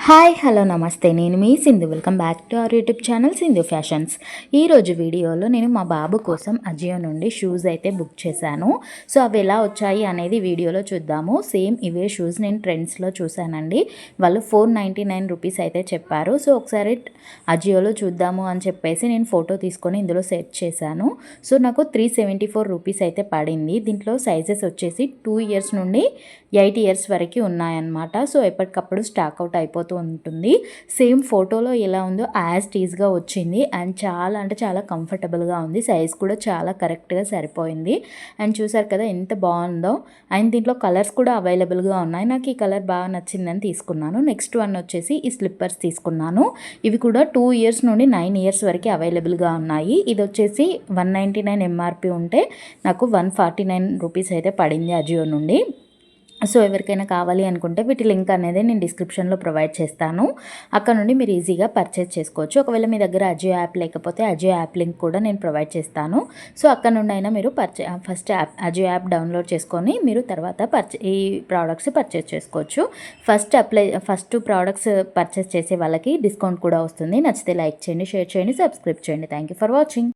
Hi hello నమస్తే, నేను మీ Sindhu. Welcome back to our YouTube channel Sindhu fashions. ఈరోజు వీడియోలో నేను మా బాబు కోసం అజియో నుండి షూస్ అయితే బుక్ చేశాను. సో అవి ఎలా వచ్చాయి అనేది వీడియోలో చూద్దాము. సేమ్ ఇవే షూస్ నేను ట్రెండ్స్లో చూశానండి. వాళ్ళు 499 రూపీస్ అయితే చెప్పారు. సో ఒకసారి అజియోలో చూద్దాము అని చెప్పేసి నేను ఫోటో తీసుకొని ఇందులో సెట్ చేశాను. సో నాకు 374 రూపీస్ అయితే పడింది. దీంట్లో సైజెస్ వచ్చేసి 2 ఇయర్స్ నుండి 8 ఇయర్స్ వరకు ఉన్నాయన్నమాట. సో ఎప్పటికప్పుడు స్టాక్ అవుట్ అయిపోతుంది ఉంటుంది. సేమ్ ఫోటోలో ఎలా ఉందో యాజ్ టీజ్గా వచ్చింది. అండ్ చాలా అంటే చాలా కంఫర్టబుల్గా ఉంది. సైజ్ కూడా చాలా కరెక్ట్గా సరిపోయింది. అండ్ చూసారు కదా ఎంత బాగుందో. అండ్ దీంట్లో కలర్స్ కూడా అవైలబుల్గా ఉన్నాయి. నాకు ఈ కలర్ బాగా నచ్చిందని తీసుకున్నాను. నెక్స్ట్ వన్ వచ్చేసి ఈ స్లిప్పర్స్ తీసుకున్నాను. ఇవి కూడా 2 ఇయర్స్ నుండి 9 ఇయర్స్ వరకు అవైలబుల్గా ఉన్నాయి. ఇది వచ్చేసి 199 ఎంఆర్పి ఉంటే నాకు 149 రూపీస్ అయితే పడింది అజియో నుండి. సో ఎవరికైనా కావాలి అనుకుంటే వీటి లింక్ అనేది నేను డిస్క్రిప్షన్లో ప్రొవైడ్ చేస్తాను. అక్కడ నుండి మీరు ఈజీగా పర్చేస్ చేసుకోవచ్చు. ఒకవేళ మీ దగ్గర అజియో యాప్ లేకపోతే అజియో యాప్ లింక్ కూడా నేను ప్రొవైడ్ చేస్తాను. సో అక్కడ నుండి అయినా మీరు ఫస్ట్ అజియో యాప్ డౌన్లోడ్ చేసుకొని మీరు తర్వాత ఈ ప్రోడక్ట్స్ పర్చేస్ చేసుకోవచ్చు. ఫస్ట్ ప్రోడక్ట్స్ పర్చేస్ చేసే వాళ్ళకి డిస్కౌంట్ కూడా వస్తుంది. నచ్చితే లైక్ చేయండి, షేర్ చేయండి, సబ్స్క్రైబ్ చేయండి. Thank you for watching.